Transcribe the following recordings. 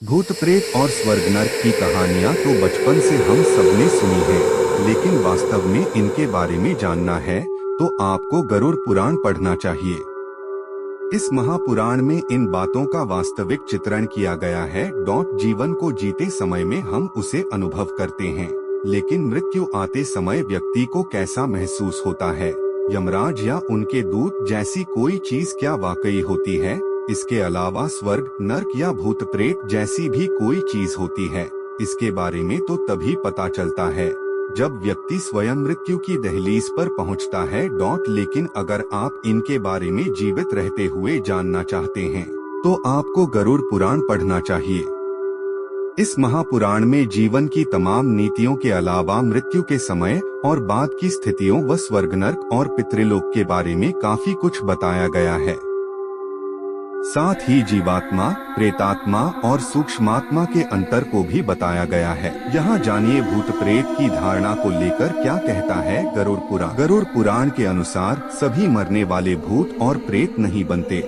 भूत प्रेत और स्वर्ग नर्क की कहानियाँ तो बचपन से हम सबने सुनी है, लेकिन वास्तव में इनके बारे में जानना है तो आपको गरुड़ पुराण पढ़ना चाहिए। इस महापुराण में इन बातों का वास्तविक चित्रण किया गया है। जीवन को जीते समय में हम उसे अनुभव करते हैं, लेकिन मृत्यु आते समय व्यक्ति को कैसा महसूस होता है। यमराज या उनके दूत जैसी कोई चीज क्या वाकई होती है? इसके अलावा स्वर्ग नर्क या भूत प्रेत जैसी भी कोई चीज होती है? इसके बारे में तो तभी पता चलता है जब व्यक्ति स्वयं मृत्यु की दहलीज पर पहुंचता है। लेकिन अगर आप इनके बारे में जीवित रहते हुए जानना चाहते हैं तो आपको गरुड़ पुराण पढ़ना चाहिए। इस महापुराण में जीवन की तमाम नीतियों के अलावा मृत्यु के समय और बाद की स्थितियों व स्वर्ग नर्क और पितृलोक के बारे में काफी कुछ बताया गया है। साथ ही जीवात्मा, प्रेतात्मा और सूक्ष्मात्मा के अंतर को भी बताया गया है। यहाँ जानिए भूत प्रेत की धारणा को लेकर क्या कहता है गरुड़ पुराण। गरुड़ पुराण के अनुसार सभी मरने वाले भूत और प्रेत नहीं बनते।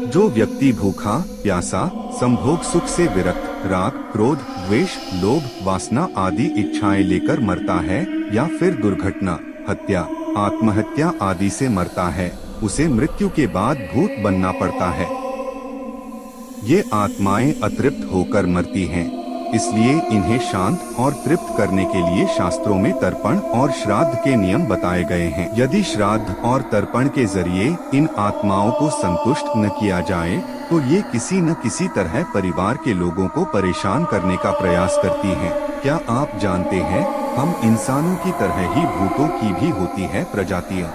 जो व्यक्ति भूखा, प्यासा, संभोग सुख से विरक्त, राग, क्रोध, द्वेष, लोभ, वासना आदि इच्छाएं लेकर मरता है या फिर दुर्घटना, हत्या, आत्महत्या आदि से मरता है, उसे मृत्यु के बाद भूत बनना पड़ता है। ये आत्माएं अतृप्त होकर मरती हैं, इसलिए इन्हें शांत और तृप्त करने के लिए शास्त्रों में तर्पण और श्राद्ध के नियम बताए गए हैं। यदि श्राद्ध और तर्पण के जरिए इन आत्माओं को संतुष्ट न किया जाए तो ये किसी न किसी तरह परिवार के लोगों को परेशान करने का प्रयास करती हैं। क्या आप जानते हैं, हम इंसानों की तरह ही भूतों की भी होती है प्रजातियां।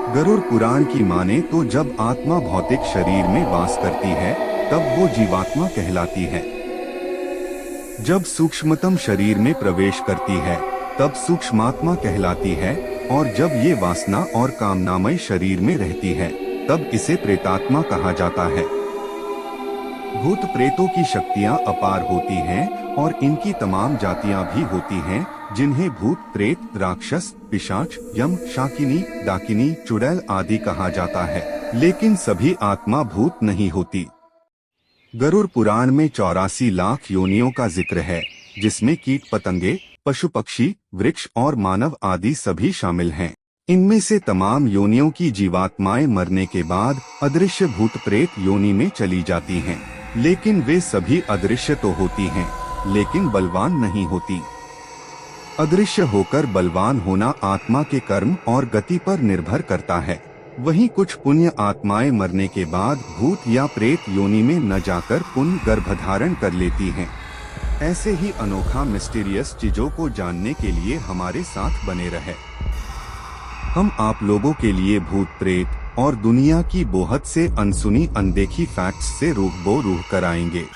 गरुड़ पुराण की माने तो जब आत्मा भौतिक शरीर में वास करती है तब वो जीवात्मा कहलाती है। जब सूक्ष्मतम शरीर में प्रवेश करती है तब सूक्ष्मात्मा कहलाती है, और जब ये वासना और कामनामय शरीर में रहती है तब इसे प्रेतात्मा कहा जाता है। भूत प्रेतों की शक्तियां अपार होती हैं और इनकी तमाम जातियां भी होती हैं, जिन्हें भूत, प्रेत, राक्षस, पिशाच, यम, शाकिनी, डाकिनी, चुड़ैल आदि कहा जाता है, लेकिन सभी आत्मा भूत नहीं होती। गरुड़ पुराण में 84 लाख योनियों का जिक्र है, जिसमें कीट पतंगे, पशु पक्षी, वृक्ष और मानव आदि सभी शामिल हैं। इनमें से तमाम योनियों की जीवात्माएं मरने के बाद अदृश्य भूत प्रेत योनि में चली जाती हैं, लेकिन वे सभी अदृश्य तो होती हैं, लेकिन बलवान नहीं होती। अदृश्य होकर बलवान होना आत्मा के कर्म और गति पर निर्भर करता है। वहीं कुछ पुण्य आत्माएं मरने के बाद भूत या प्रेत योनि में न जाकर पुण्य गर्भधारण कर लेती हैं। ऐसे ही अनोखा मिस्टीरियस चीजों को जानने के लिए हमारे साथ बने रहे। हम आप लोगों के लिए भूत प्रेत और दुनिया की बोहत से अनसुनी अनदेखी फैक्ट्स से रूबरू कराएंगे।